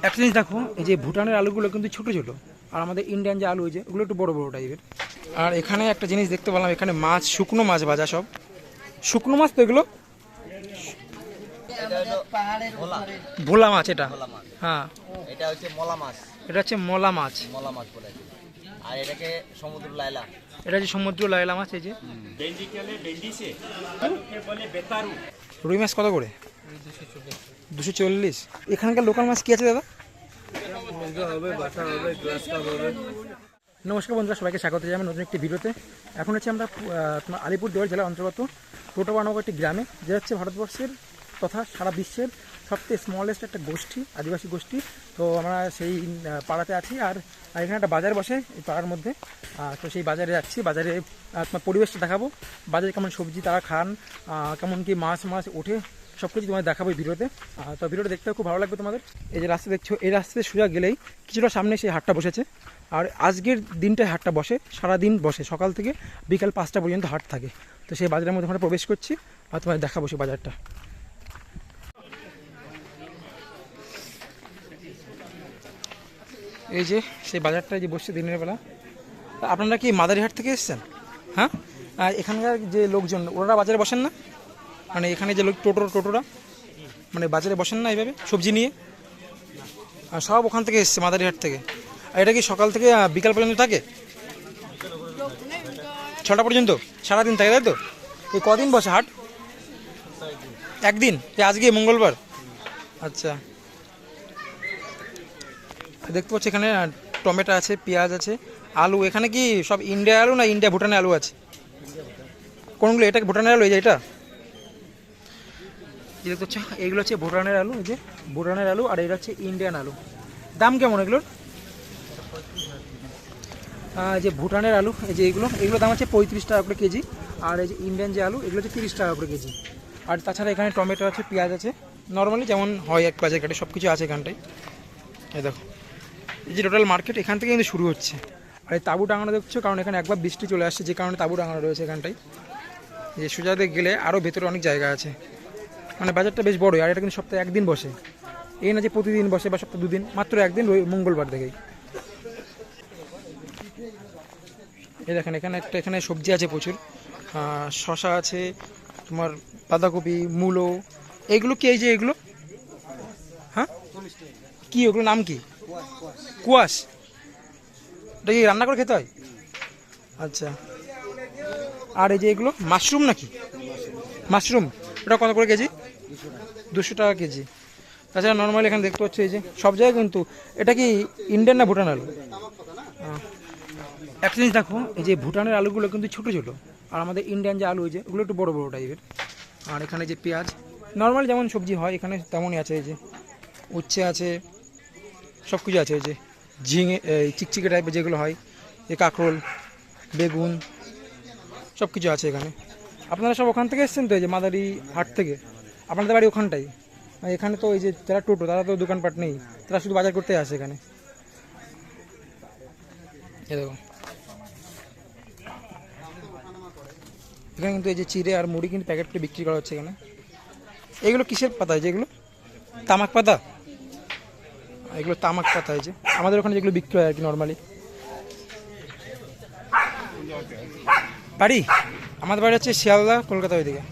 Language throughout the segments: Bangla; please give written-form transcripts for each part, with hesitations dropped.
একটা জিনিস দেখো, এই যে ভুটানের আলুগুলো কিন্তু ছোট ছোট, আর আমাদের ইন্ডিয়ান যে আলু হয়েছে ওগুলো একটু বড় বড় টাইপের। আর এখানে একটা জিনিস দেখতে পেলাম, এখানে মাছ, শুকনো মাছ ভাজা, সব শুকনো মাছ তো এগুলো। ভোলা মাছ এটা? হ্যাঁ, এটা হচ্ছে মলা মাছ। এটা হচ্ছে মলা মাছ। মলা মাছ বলে, আর এটাকে সমুদ্র লাইলা। এটা হচ্ছে সমুদ্র লাইলা মাছ। এই যে রুই মাছ কত করে? 240। এখানকার লোকাল মাছ কি আছে দাদা? নমস্কার বন্ধুরা, সবাইকে স্বাগত জানাই নতুন একটি ভিডিওতে। এখন হচ্ছে আমরা তোমার আলিপুরদুয়ার জেলার অন্তর্গত টোটোবা নামক একটি গ্রামে, যে হচ্ছে ভারতবর্ষের তথা সারা বিশ্বের সবথেকে স্মলেস্ট একটা গোষ্ঠী, আদিবাসী গোষ্ঠী। তো আমরা সেই পাড়াতে আছি, আর এখানে একটা বাজার বসে এই পাড়ার মধ্যে। তো সেই বাজারে যাচ্ছি, বাজারে তোমার পরিবেশটা দেখাবো, বাজারে কেমন সবজি তারা খান, কেমন কি মাছ ওঠে, সব কিছু তোমাদের দেখাবো এই ভিডিওতে। তো ভিডিওটা দেখতে খুব ভালো লাগবে তোমাদের। এই যে রাস্তা দেখছো, এই রাস্তায় সোজা গেলেই কিছুটা সামনে সেই হাটটা বসেছে। আর আজকের দিনটায় হাটটা বসে, সারাদিন বসে, সকাল থেকে বিকাল 5টা পর্যন্ত হাট থাকে। তো সেই বাজারের মধ্যে আমরা প্রবেশ করছি, আর তোমাদের দেখাবো সেই বাজারটা। এই যে সেই বাজারটা যে বসছে দিনের বেলা। আপনারা কি মাদারিহাট থেকে এসেছেন? হ্যাঁ, এখানকার যে লোকজন ওরা বাজারে বসেন না? মানে এখানে যে লোক টোটোরা মানে বাজারে বসেন না এইভাবে সবজি নিয়ে? আর সব ওখান থেকে এসছে, মাদারিহাট থেকে। আর এটা কি সকাল থেকে বিকাল পর্যন্ত থাকে? 6টা পর্যন্ত সারাদিন থাকে, তাই তো? এই কদিন বসে হাট? একদিন, আজকে মঙ্গলবার। আচ্ছা, দেখতে পাচ্ছি এখানে টমেটো আছে, পেঁয়াজ আছে, আলু। এখানে কি সব ইন্ডিয়া আলু না ইন্ডিয়া ভুটানের আলু আছে? কোনগুলো? এটা ভুটানের আলু? এই যে এটা দেখতে পাচ্ছ, এইগুলো হচ্ছে ভুটানের আলু। এই যে ভুটানের আলু, আর এটা হচ্ছে ইন্ডিয়ান আলু। দাম কেমন এগুলোর? যে ভুটানের আলু, এই যে এগুলো দাম আছে 35 টাকা করে কেজি। আর এই যে ইন্ডিয়ান যে আলু, এগুলো হচ্ছে 30 টাকা করে কেজি। আর তাছাড়া এখানে টমেটো আছে, পেঁয়াজ আছে, নর্মালি যেমন হয় এক বাজার ঘাটে সব কিছু আছে এখানটায়। এই দেখো, এই যে টোটাল মার্কেট এখান থেকে কিন্তু শুরু হচ্ছে। আর এই তাঁবু টাঙানো দেখছো, কারণ এখানে একবার বৃষ্টি চলে আসছে, যে কারণে তাঁবু টাঙানো রয়েছে এখানটায়। যে সোজাতে গেলে আরও ভেতরে অনেক জায়গা আছে। মানে বাজারটা বেশ বড়ই, আর এটা কিন্তু সপ্তাহে একদিন বসে। এই না যে প্রতিদিন বসে বা সপ্তাহে 2 দিন, মাত্র একদিন, মঙ্গলবার থেকেই। এই দেখেন এখানে সবজি আছে প্রচুর, শশা আছে, তোমার বাঁধাকপি, মূলো। এইগুলো কি? এই যে এগুলো, হ্যাঁ কি ওগুলো নাম কি? কুয়াশ? এটা কি রান্না করে খেতে হয়? আচ্ছা। আর এই যে এগুলো মাশরুম নাকি? মাশরুম, ওটা কত করে কেজি? 200 টাকা কেজি। তাছাড়া নর্মালি এখানে দেখতে পাচ্ছি এই যে সব জায়গায় কিন্তু, এটা কি ইন্ডিয়ান না ভুটান আলু? একটা জিনিস দেখো, এই যে ভুটানের আলুগুলো কিন্তু ছোট ছোট, আর আমাদের ইন্ডিয়ান যে আলু হয়েছে ওগুলো একটু বড় বড় টাইপের। আর এখানে যে পেঁয়াজ, নর্মালি যেমন সবজি হয় এখানে তেমনই আছে। এই যে উচ্ছে আছে, সব কিছু আছে। এই যে ঝিঙে, চিকচিকে টাইপের যেগুলো হয়, এই কাঁকরোল, বেগুন, সব কিছু আছে এখানে। আপনারা সব ওখান থেকে এসেছেন তো? এই যে মাদারি হাট থেকে? আপনাদের বাড়ি ওখানটাই? এখানে তো এই যে যারা টোটো, তারা তো দোকানপাট নেই, তারা শুধু বাজার করতে আসে এখানে। এ দেখো, এখানে কিন্তু এই যে চিড়ে আর মুড়ি কিন্তু প্যাকেট করে বিক্রি করা হচ্ছে এখানে। এগুলো কিসের পাতা? যেগুলো তামাক পাতা? এগুলো তামাক পাতা। এই যে আমাদের ওখানে যেগুলো বিক্রি হয় আর কি নর্মালি। বাড়ি আমাদের বাড়ি হচ্ছে শিয়ালদা, কলকাতা ওইদিকে।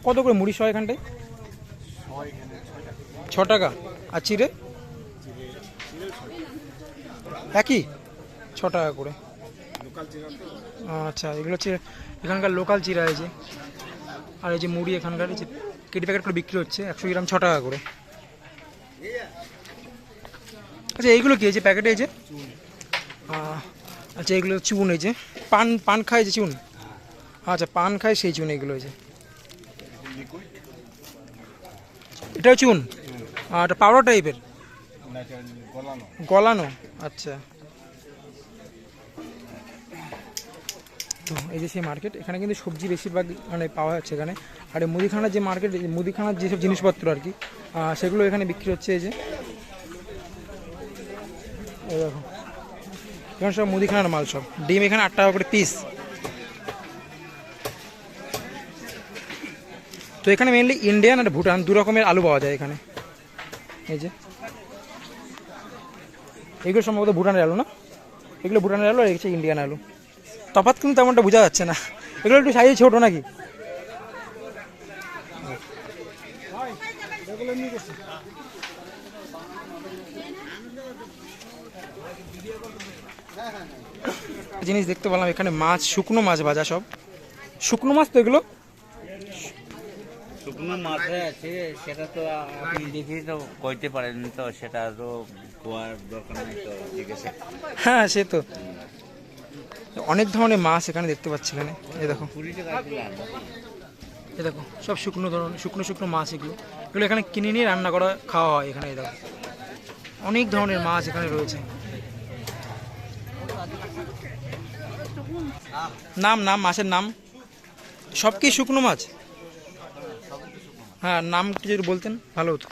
কত করে মুড়ি সহ এখানটায়? 6 টাকা। আর চিড়ে? একই, 6 টাকা করে। আচ্ছা, এগুলো হচ্ছে এখানকার লোকাল চিড়া। এই যে, আর এই যে মুড়ি এখানকার এই যে কেটি প্যাকেট করে বিক্রি হচ্ছে, 100 গ্রাম 6 টাকা করে। আচ্ছা, এইগুলো কি? এই যে প্যাকেটে এই যে, আচ্ছা এগুলো চুন। এই যে পান খায় যে চুন? আচ্ছা, পান খায় সেই চুন এগুলো। এই যে এটাও চুন? আর এটা পাউডার টাইপের? গলানো। আচ্ছা। তো এই যে সেই মার্কেট, এখানে কিন্তু সবজি বেশিরভাগ মানে পাওয়া যাচ্ছে এখানে। আর এই মুদিখানার যে মার্কেট, মুদিখানার যেসব জিনিসপত্র আর কি, সেগুলো এখানে বিক্রি হচ্ছে। এই যে দেখো, এখানে সব মুদিখানার মাল। সব ডিম এখানে 8 টাকা করে পিস। তো এখানে মেনলি ইন্ডিয়ান আর ভুটান দু রকমের আলু পাওয়া যায় এখানে। এই যে এগুলো সম্ভবত ভুটানের আলু না, এগুলো ভুটানের আলু আর হচ্ছে ইন্ডিয়ান আলু। তফাৎ কিন্তু তেমনটা বোঝা যাচ্ছে না, এগুলো একটু সাইজে ছোটো নাকি। জিনিস দেখতে পেলাম এখানে মাছ, শুকনো মাছ ভাজা, সব শুকনো মাছ। তো এগুলো শুকনো মাছে আছে, সেটা তো আপনি দেখে তো কইতে পারেন, তো সেটা তো কোয়ার দরকার নেই তো জিজ্ঞেসে। হ্যাঁ, সে তো অনেক ধরনের মাছ এখানে দেখতে পাচ্ছি এখানে। এই দেখো, 20 টাকা দিলাম। এই দেখো সব শুকনো ধরনের শুকনো শুকনো মাছ। এগুলো এগুলো এখানে কিনে নিয়ে রান্না করা খাওয়া হয় এখানে। এই দেখো অনেক ধরনের মাছ এখানে রয়েছে। নাম নাম মাছের নাম সব কি শুকনো মাছ? হ্যাঁ, নাম কি যদি বলতেন ভালো হতো।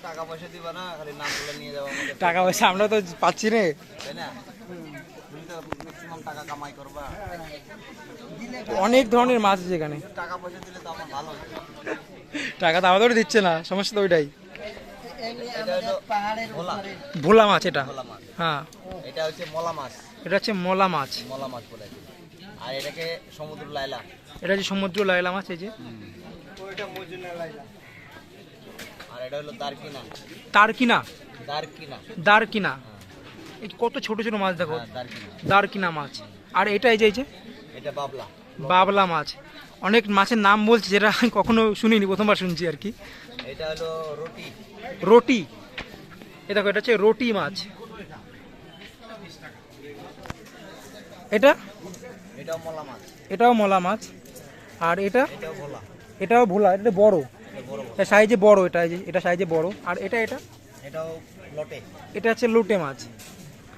টাকা পয়সা দিবা না, খালি নামগুলো নিয়ে যাবো আমাদের, টাকা পয়সা আমরা তো পাচ্ছি রে। তাই না? তুমি তো ম্যাক্সিমাম টাকা কামাই করবা, অনেক ধরনের মাছ আছে এখানে। টাকা পয়সা দিলে তো আমার ভালো হতো। টাকা তো আমাদেরও দিচ্ছে না, সমস্যা তো ওইটাই। এটা হলো ভোলা, ভোলা মাছ এটা। ভোলা মাছ। হ্যাঁ, এটা হচ্ছে মলা মাছ, এটা হচ্ছে মলা মাছ। মলা মাছ বলে। আর এটাকে সমুদ্র লাইলা। এটা হচ্ছে সমুদ্র লাইলা মাছ। এই যে আর এটা হলো দারকিনা, তারকিনা, দারকিনা, দারকিনা। এই কত ছোট ছোট মাছ দেখো, হ্যাঁ, দারকিনা। দারকিনা মাছ। আর এটা এই যে এটা বাবলা, বাবলা মাছ। অনেক মাছের নাম বলছে যেটা আমি কখনো শুনিনি, প্রথমবার শুনছি আর কি। এটা হলো রুটি, রুটি। এই দেখো এটা হচ্ছে রুটি মাছ। এটা এটাও মলা মাছ, এটাও মলা মাছ। আর এটা এটাও ভোলা, এটাও ভোলা, এটা বড়, এটা বড় বড়। এটা সাইজে বড়, এটা এই যে এটা সাইজে বড়। আর এটা এটাও লটে, এটা হচ্ছে লুটে মাছ।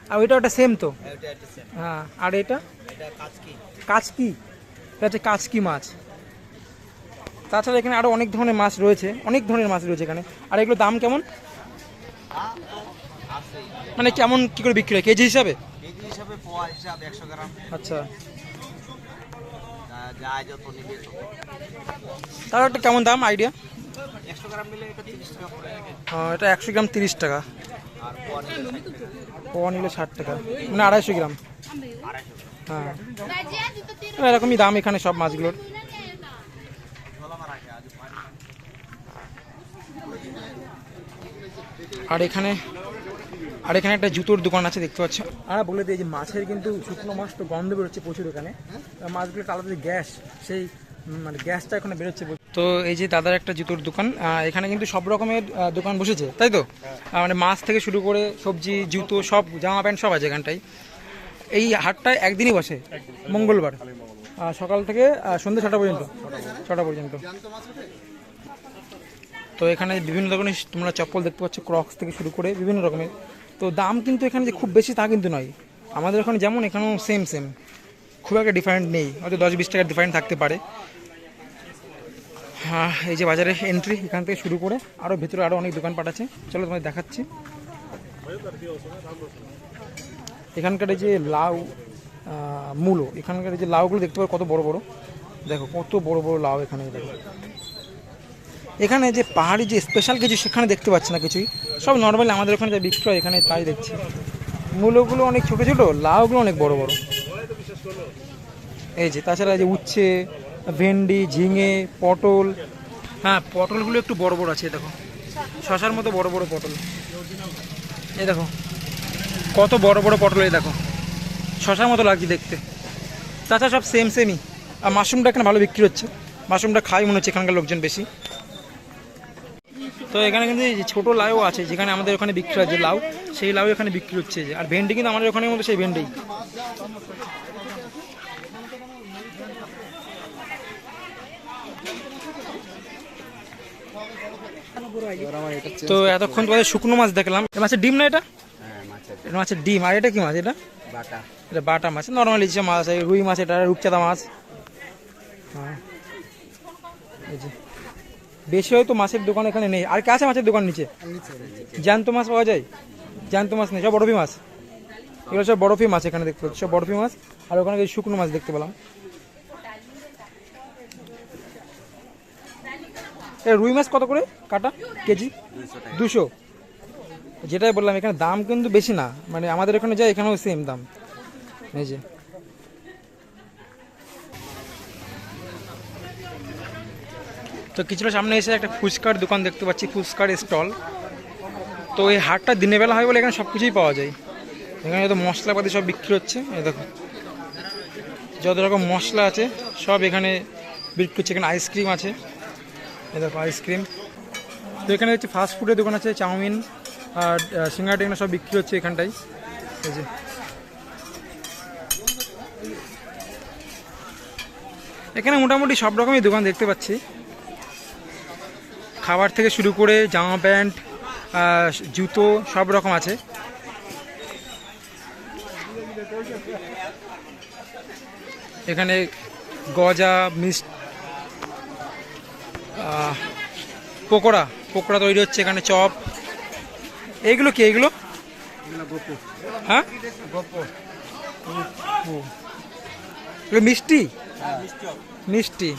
আর ওইটা ওটা সেম তো। এটা একটা সেম। হ্যাঁ, আর এটা এটা কাচকি, কাচকি, এটা হচ্ছে কাচকি মাছ। তাছাড়া এখানে আরো অনেক ধরনের মাছ রয়েছে, অনেক ধরনের মাছ রয়েছে এখানে। আর এগুলোর দাম কেমন, আছে মানে কেমন কি করে বিক্রি হয়, কেজি হিসাবে? কেজি হিসাবে, পোয়া হিসাবে 100 গ্রাম, আচ্ছা, যা যত নিবে তত। তার একটা কেমন দাম আইডিয়া? 100 গ্রাম নিলে এটা 30 টাকা পড়ে, এটা 100 গ্রাম 30 টাকা, আর পোয়া নিলে 60 টাকা। পোয়া নিলে 60 টাকা, মানে 250 গ্রাম। 250 হ্যাঁ, এরকমই দাম এখানে সব মাছগুলোর। আর এখানে একটা জুতোর দোকান আছে দেখতে পাচ্ছ। আর বলে দিই যে মাছের কিন্তু শুকনো মাছ তো গন্ধ বেরোচ্ছে প্রচুর এখানে। মাছগুলো আলাদা যে গ্যাস, সেই মানে গ্যাসটা এখানে বেরোচ্ছে। তো এই যে দাদার একটা জুতোর দোকান, এখানে কিন্তু সব রকমের দোকান বসেছে, তাই তো? মানে মাছ থেকে শুরু করে সবজি, জুতো, সব জামা প্যান্ট সব আছে এখানটায়। এই হাটটায় একদিনই বসে, মঙ্গলবার, সকাল থেকে সন্ধ্যে 6টা পর্যন্ত, 6টা পর্যন্ত। তো এখানে বিভিন্ন ধরনের তোমরা চপ্পল দেখতে পাচ্ছ, ক্রক্স থেকে শুরু করে বিভিন্ন রকমের। তো দাম কিন্তু এখানে যে খুব বেশি তা কিন্তু নয়, আমাদের ওখানে যেমন এখানেও সেম, খুব একটা ডিফারেন্ট নেই, হয়তো 10-20 টাকার ডিফারেন্ট থাকতে পারে। হ্যাঁ, এই যে বাজারে এন্ট্রি, এখান থেকে শুরু করে আরও ভেতরে আরও অনেক দোকানপাট আছে, চলো তোমাদের দেখাচ্ছি। এখানকার এই যে লাউ, মূলো, এখানকার এই যে লাউগুলো দেখতে পাবো কত বড় বড়, দেখো কত বড় বড় লাউ এখানে। দেখো এখানে যে পাহাড়ি যে স্পেশাল কিছু সেখানে দেখতে পাচ্ছি না কিছুই, সব নর্মালি আমাদের ওখানে যা বিক্রি হয় এখানে তাই দেখছি। মূলোগুলো অনেক ছোটো ছোটো, লাউগুলো অনেক বড় বড়। এই যে তাছাড়া যে উচ্ছে, ভেন্ডি, ঝিঙে, পটল। হ্যাঁ, পটলগুলো একটু বড় বড় আছে, দেখো শশার মতো বড় বড় পটল। এই দেখো কত বড় বড় পটল, এই দেখো শশার মতো লাগছে দেখতে। তাছাড়া সব সেমই। আর মাশরুমটা এখানে ভালো বিক্রি হচ্ছে, মাশরুমটা খাই মনে হচ্ছে এখানকার লোকজন বেশি। তো এখানে কিন্তু এই যে ছোটো লাউ আছে, যেখানে আমাদের ওখানে বিক্রি হয় যে লাউ, সেই লাউ এখানে বিক্রি হচ্ছে। যে আর ভেন্ডি কিন্তু আমাদের ওখানের মধ্যে সেই ভেন্ডি। তো এতক্ষণ তোমাদের শুকনো মাছ দেখলাম। এই মাছের ডিম না এটা? এটা মাছের ডিম। আর এটা কি মাছ? এটা বাটা, এটা বাটা মাছ, নর্মালি যে মাছ, এই রুই মাছ, এটা রূপচাঁদা মাছ। হ্যাঁ, এই যে বেশি হয়তো মাছের দোকান এখানে নেই। আর কে আছে মাছের দোকান নিচে? জ্যান্ত মাছ পাওয়া যায়? জ্যান্ত মাছ নেই, সব বরফি মাছ। এগুলো সব বরফি মাছ এখানে দেখতে পাচ্ছি, সব বরফি মাছ। আর ওখানে শুকনো মাছ দেখতে পেলাম। রুই মাছ কত করে কাটা কেজি? 200। যেটাই বললাম এখানে দাম কিন্তু বেশি না, মানে আমাদের এখানে যায় এখানেও সেম দাম। এই যে তো কিছুটা সামনে এসে একটা ফুচকার দোকান দেখতে পাচ্ছি, ফুচকার স্টল। তো এই হাটটা দিনের বেলা হয় বলে এখানে সব কিছুই পাওয়া যায়। এখানে যত মশলাপাতি সব বিক্রি হচ্ছে, এই দেখো যত রকম মশলা আছে সব এখানে বিক্রি হচ্ছে। এখানে আইসক্রিম আছে, এই দেখো আইসক্রিম। তো এখানে হচ্ছে ফাস্ট ফুডের দোকান আছে, চাউমিন আর সিঙ্গাড়া টিঙ্গাড়া সব বিক্রি হচ্ছে এখানটায়। এই যে এখানে মোটামুটি সব রকমই দোকান দেখতে পাচ্ছি, খাবার থেকে শুরু করে জামা প্যান্ট জুতো সব রকম আছে। এখানে গজা পকোড়া তৈরি হচ্ছে এখানে, চপ। এইগুলো কি? এইগুলো হ্যাঁ এগুলো মিষ্টি, মিষ্টি।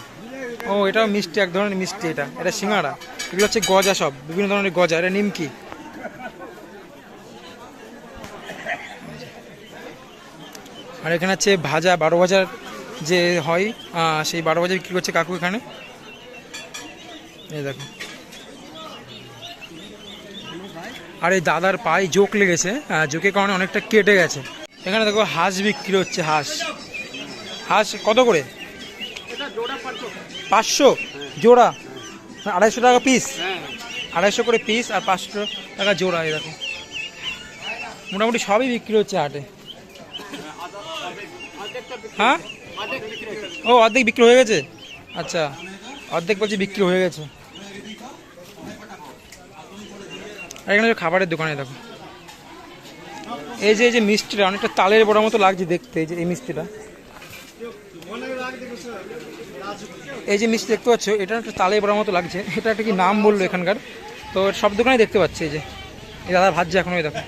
ও এটাও মিষ্টি, এক ধরনের মিষ্টি। এটা সিঙ্গাড়া। এগুলো হচ্ছে গজা, সব বিভিন্ন ধরনের গজা। এটা নিমকি। আর এখানে হচ্ছে ভাজা, 12 ভাজার যে হয় সেই 12 ভাজা বিক্রি করছে কাকু এখানে। এই দেখো। আর এই দাদার পায়ে জোক লেগেছে, জোকের কারণে অনেকটা কেটে গেছে। এখানে দেখো হাঁস বিক্রি হচ্ছে। হাঁস কত করে? 500 জোড়া, 250 টাকা পিস। 250 করে পিস আর 500 টাকা জোড়া। এই দেখো মোটামুটি সবই বিক্রি হচ্ছে হাটে। হ্যাঁ ও অর্ধেক বিক্রি হয়ে গেছে। আচ্ছা অর্ধেক বলছি বিক্রি হয়ে গেছে। আর এখানে খাবারের দোকানে দেখো এই যে মিষ্টিটা অনেকটা তালের বড়ার মতো লাগছে দেখতে। এই যে এই মিষ্টিটা, এই যে মিষ্টি দেখতে পাচ্ছ, এটা একটা তালের বড়ার মতো লাগছে। এটা একটা কি নাম বললো এখানকার, তো সব দোকানে দেখতে পাচ্ছি। এই যে এই দাদা ভাজছে এখন। ওই দেখো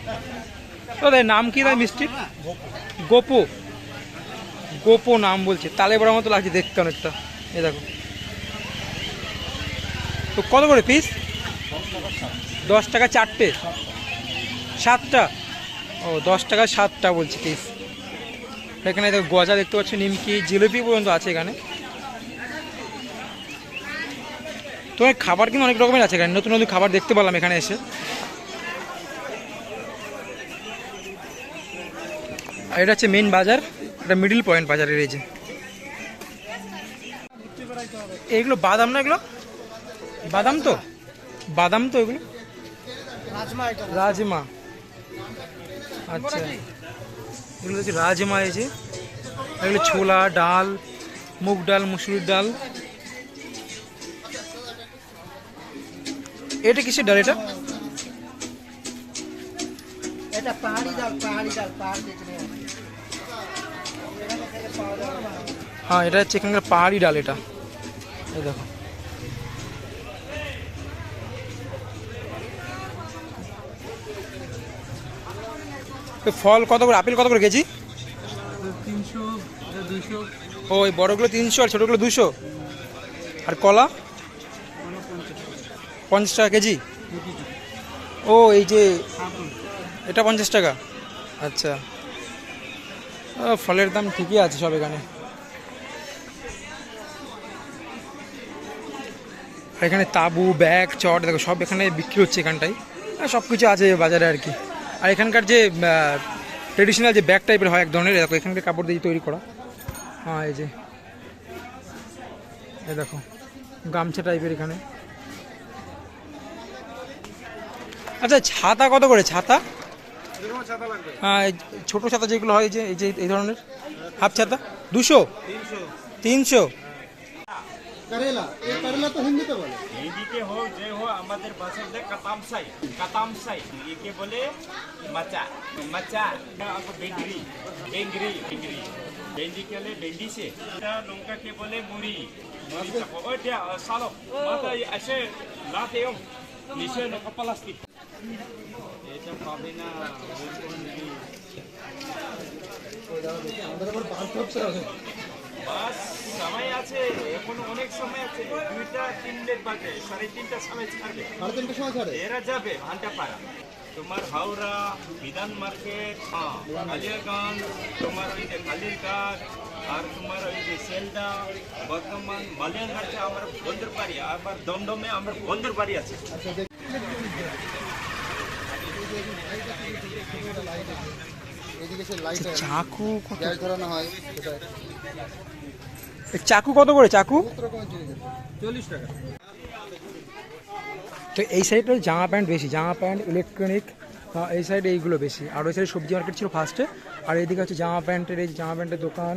দাদা নাম কি দাদা মিষ্টির? গোপো নাম বলছে। তালে বড়ার মতো লাগছে দেখতে অনেকটা। এই দেখো। তো কত করে পিস? 10 টাকা 4টে, 7টা। ও 10 টাকা 7টা বলছে পিস। এখানে দেখো গজা দেখতে পাচ্ছ, নিমকি, জিলিপি পর্যন্ত আছে এখানে। তো খাবার কিন্তু অনেক রকমের আছে এখানে, নতুন নতুন খাবার দেখতে পেলাম এখানে এসে। আর এটা হচ্ছে মেন বাজার, এটা মিডল পয়েন্ট বাজারের। এই যে এইগুলো বাদাম না? এগুলো বাদাম তো এগুলো রাজমা। আচ্ছা এগুলো হচ্ছে রাজমা। এই যে এগুলো ছোলা ডাল, মুগ ডাল, মুসুরির ডাল। এটা কিসের ডাল? এটা পাহাড়ি ডাল। হ্যাঁ এটা হচ্ছে এখানকার পাহাড়ি ডাল। এটা এই দেখো। ফল কত করে? আপেল কত করে কেজি? 300, 200। ও এই বড়গুলো 300 আর ছোটোগুলো 200। আর কলা 50 টাকা কেজি। ও এই যে এটা 50 টাকা। আচ্ছা ফলের দাম ঠিকই আছে সব এখানে। এখানে তাবু, ব্যাগ, চট দেখো সব এখানে বিক্রি হচ্ছে এখানটায়। সব কিছু আছে বাজারে আর কি। আর এখানকার যে ট্রেডিশনাল যে ব্যাগ টাইপের হয় এক ধরনের, দেখো এখানকার কাপড় দিয়ে তৈরি করা। হ্যাঁ এই যে এই দেখো গামছা টাইপের এখানে। আচ্ছা ছাতা কত করে? ছাতা হ্যাঁ ছোটো ছাতা যেগুলো হয়, এই যে এই ধরনের হাফ ছাতা 200, 300। करेला, ये करेला तो हिंदी में बोले। हिंदी के हो जे हो हमारे भाषा में कतामसाई ये के बोले मचा आपको बेंगरी बेंडी के लिए बेंडी से लंका के बोले मुरी तक ओ dia सालो mata ऐसे लाते हो नीचे न प्लास्टिक এটা পাবে না বাস সময় আছে, এখন অনেক সময় আছে, 2টা 3টের বাজে, 3:30টার সময় ছাড়বে। 3:30 সময় ছাড়ে? এরা যাবে ভান্ডাপাড়া, তোমার হাওড়া, বিধান মার্কেট, কালিয়াগঞ্জ, তোমার ওই যে কালীরঘাট, আর তোমার ওই যে সেলদা, বর্ধমান, মালিয়াঘাটে আমার বন্ধুর বাড়ি, আবার দমদমে আমার বন্ধুর বাড়ি আছে। আচ্ছা এদিকে সে লাইট চাকু গ্যাস ধরানো হয় সেটা চাকু কত করে চাকু? 40 টাকা। তো এই সাইডে জামা প্যান্ট বেশি, জামা প্যান্ট, ইলেকট্রনিক, এই সাইডে এইগুলো বেশি। আর ওই সাইডে সবজি মার্কেট ছিল ফার্স্টে, আর এইদিকে হচ্ছে জামা প্যান্টের, এই জামা প্যান্টের দোকান,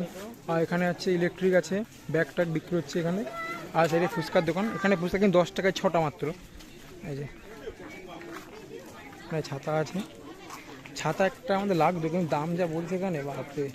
আর এখানে হচ্ছে ইলেকট্রিক আছে, ব্যাগ ট্যাগ বিক্রি হচ্ছে এখানে। আর সাইডে ফুচকার দোকান, এখানে ফুচকা কিন্তু 10 টাকায় 6টা মাত্র। এই যে এখানে ছাতা আছে, ছাতা একটা আমাদের লাগবে, কিন্তু দাম যা বলছে এখানে বাপরে।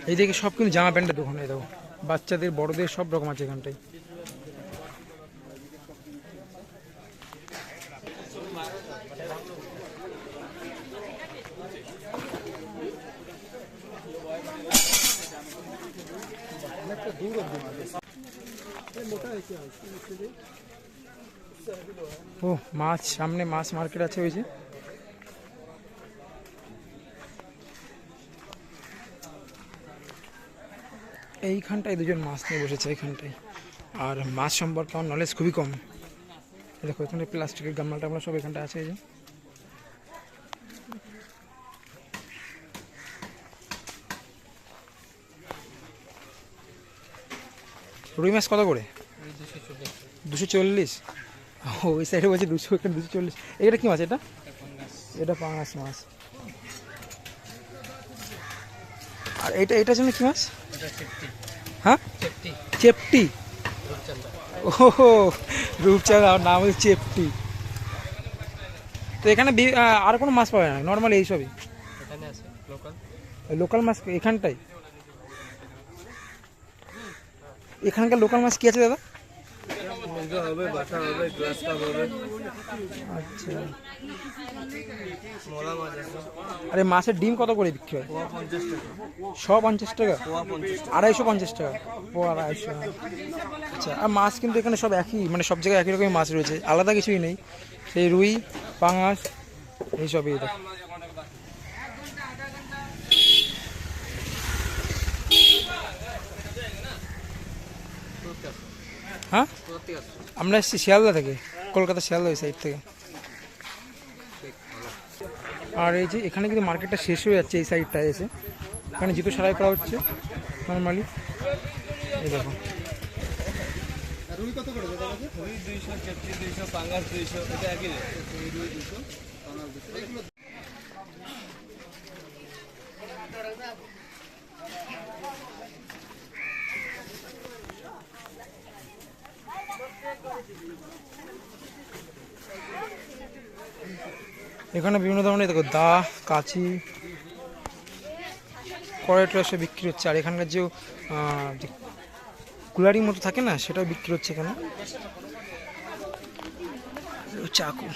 এইদিকে সব কিন্তু জামা প্যান্টের দোকান, এই দেখো বাচ্চাদের বড়দের সব রকম আছে এখানটায়। ও মাছ, সামনে মাছ মার্কেট আছে ওই যে। এইখানটায় দুজন মাছ নিয়ে বসেছে এইখানটায়, আর মাছ সম্পর্কে আমার নলেজ খুবই কম। দেখো এখানে প্লাস্টিকের গামলা টামলা সব এখানটা আছে। এই যে রুই মাছ কত করে? 240। ওই সাইডে বলছে 200, এখানে 240। এটা কি মাছ? এটা এটা পাঙাশ মাছ। আর এটা এটা জন্য কি মাছ? হ্যাঁ চেপটি। ও রূপচাঁদা, নাম হচ্ছে চেপটি। তো এখানে আর কোনো মাছ পাবে না, নর্মাল এইসবই লোকাল মাছ এখানটাই। এখানকার লোকাল মাছ কি আছে দাদা? আচ্ছা, আরে মাছের ডিম কত করে বিক্রি হয়? 150 টাকা, 250 টাকা, 250। আচ্ছা, আর মাছ কিন্তু এখানে সব একই, মানে সব জায়গায় একই রকমের মাছ রয়েছে, আলাদা কিছুই নেই। সেই রুই, পাঙাশ, এইসবই। হ্যাঁ, আমরা এসেছি শিয়ালদা থেকে, কলকাতা শিয়ালদা ওই সাইড থেকে। আর এই যে এখানে কিন্তু মার্কেটটা শেষ হয়ে যাচ্ছে এই সাইডটায় এসে, এখানে জুতো সারাই করা হচ্ছে নর্মালি। এই দেখো রুই কত করে দাদা? রুই 200, চেপটি 200, পাঙ্গাস 200, এটা একই রেট। রুই 200, পাঙ্গাস 200। এগুলো এখানে বিভিন্ন ধরনের দেখো দা, কাঁচি, কড়াইটা সে বিক্রি হচ্ছে। আর এখানকার যে কুলারির মতো থাকে না, সেটাও বিক্রি হচ্ছে এখানে। চাকু,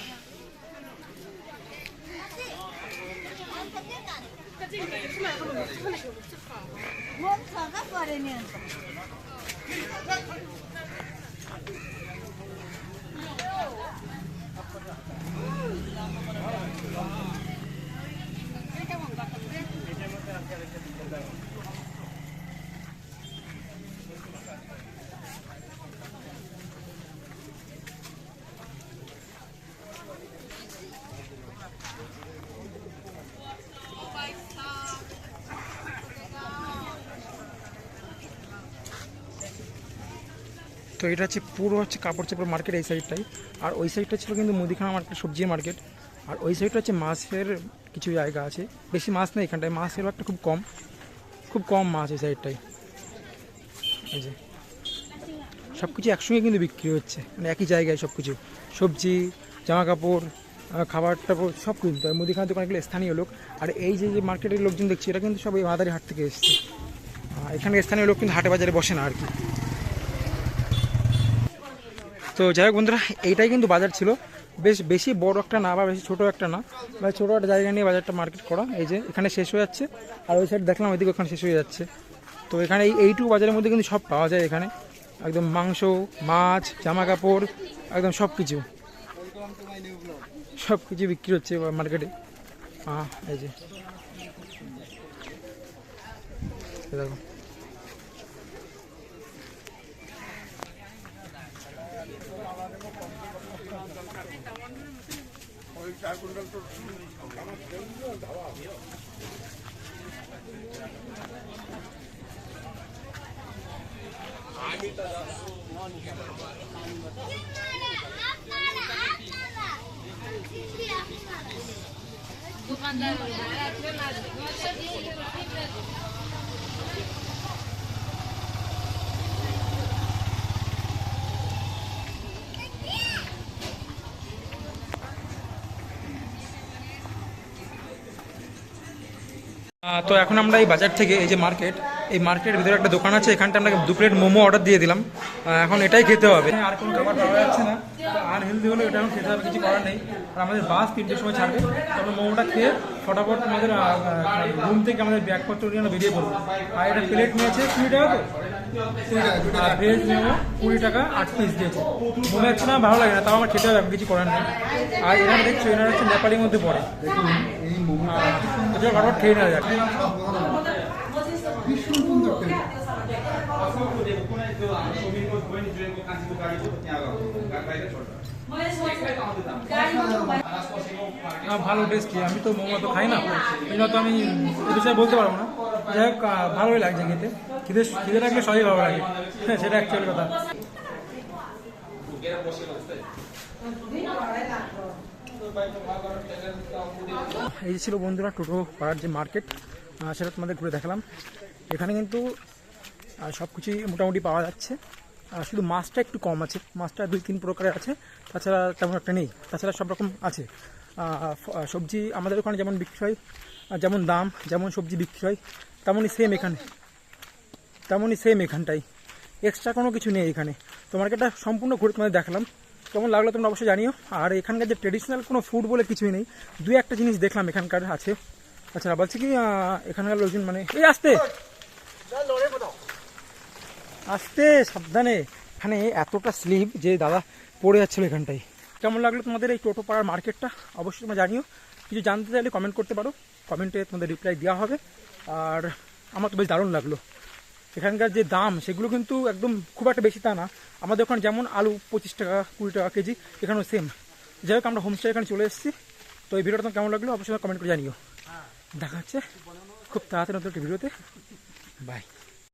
তো এটা হচ্ছে পুরো হচ্ছে কাপড় চাপড় মার্কেট এই সাইডটাই। আর ওই সাইডটা ছিল কিন্তু মুদিখানা মার্কেট, সবজির মার্কেট। আর ওই সাইডটা হচ্ছে মাছের কিছু জায়গা আছে, বেশি মাছ নেই এখানটায়, মাছের একটা খুব কম মাছ এই সাইডটাই। এই যে সব কিছু একসঙ্গে কিন্তু বিক্রি হচ্ছে, মানে একই জায়গায় সব কিছু, সবজি, জামা কাপড়, খাবার টাবার সব কিন্তু। আর মুদিখানার দোকানগুলো স্থানীয় লোক। আর এই যে যে মার্কেটের লোকজন দেখছি, এটা কিন্তু সব এই মাদারি হাট থেকে এসছে। এখানে স্থানীয় লোক কিন্তু হাটে বাজারে বসে না আর কি। তো যাই হোক বন্ধুরা, এইটাই কিন্তু বাজার ছিল, বেশ বেশি বড় একটা না বা বেশি ছোট একটা না, বা ছোটো একটা জায়গা নিয়ে বাজারটা মার্কেট করা। এই যে এখানে শেষ হয়ে যাচ্ছে, আর ওই সাইড দেখলাম ওইদিকে ওখানে শেষ হয়ে যাচ্ছে। তো এখানে এইটুকু বাজারের মধ্যে কিন্তু সব পাওয়া যায় এখানে, একদম মাংস, মাছ, জামা কাপড়, একদম সব কিছু বিক্রি হচ্ছে মার্কেটে। এই যে দেখো, তো এখন আমরা এই বাজার থেকে, এই যে মার্কেট, এই মার্কেটের ভিতরে একটা দোকান আছে, এখানটা আমরা 2 প্লেট মোমো অর্ডার দিয়ে দিলাম। এখন এটাই খেতে হবে, আর কোনো খাবার পাওয়া যাচ্ছে না, আনহেলদি হলে এটা এখন খেতে হবে, কিছু করার নেই। আর আমাদের বাস 3টের সময় ছাড়বে, তখন মোমোটা খেয়ে ফটাফট আমাদের রুম থেকে আমাদের ব্যাগপত্র নিয়ে আমরা বেরিয়ে পড়বো। আর এটা প্লেট নিয়েছে 20 টাকা, তো আর ভেজ মোমো 20 টাকা 8 পিস দিয়েছে। মনে হচ্ছে না ভালো লাগে না, তাও আমার খেতে হবে, কিছু করার নেই। আর এনারা দেখছো, এনারা হচ্ছে নেপালির মধ্যে পড়ে, ফটাফট খেয়ে নেওয়া যাক। ভালো টেস্টি, আমি তো মোমো তো খাই না, এই জন্য তো আমি এ বিষয়ে বলতে পারবো না। যাই হোক, ভালোই লাগছে খেতে, খিদে রাখলে সবই ভালো লাগে, হ্যাঁ সেটা অ্যাকচুয়ালি কথা। এই ছিল বন্ধুরা টোটো পাড়ার যে মার্কেট, সেটা তোমাদের ঘুরে দেখালাম। এখানে কিন্তু সব কিছুই মোটামুটি পাওয়া যাচ্ছে, শুধু মাছটা একটু কম আছে, মাছটা 2-3 প্রকারের আছে, তাছাড়া তেমন একটা নেই। তাছাড়া সব রকম আছে। সবজি আমাদের ওখানে যেমন বিক্রি হয়, যেমন দাম, যেমন সবজি বিক্রি হয়, তেমনই সেম এখানটাই, এক্সট্রা কোনো কিছু নেই এখানে। তো মার্কেটটা সম্পূর্ণ ঘুরে তোমাদের দেখালাম, কেমন লাগলো তোমরা অবশ্যই জানিও। আর এখানকার যে ট্রেডিশনাল কোনো ফুড বলে কিছুই নেই, 2-1টা জিনিস দেখলাম এখানকার আছে। আচ্ছা, বলছি কি এখানকার লোকজন মানে এই আস্তে সাবধানে, এখানে এতটা স্লিপ যে দাদা পড়ে যাচ্ছিলো এখানটায়। কেমন লাগলো তোমাদের এই টোটো পাড়ার মার্কেটটা অবশ্যই তোমরা জানিও। কিছু জানতে চাইলে কমেন্ট করতে পারো, কমেন্টে তোমাদের রিপ্লাই দেওয়া হবে। আর আমার তো বেশ দারুণ লাগলো। এখানকার যে দাম সেগুলো কিন্তু একদম খুব একটা বেশি তা না, আমাদের ওখানে যেমন আলু 25 টাকা 20 টাকা কেজি, এখানেও সেম। যাই হোক, আমরা হোমস্টে এখানে চলে এসেছি। তো এই ভিডিওটা তোমার কেমন লাগলো অবশ্যই কমেন্ট করে জানিও। দেখা হচ্ছে খুব তাড়াতাড়ি নতুন একটা ভিডিওতে। বাই।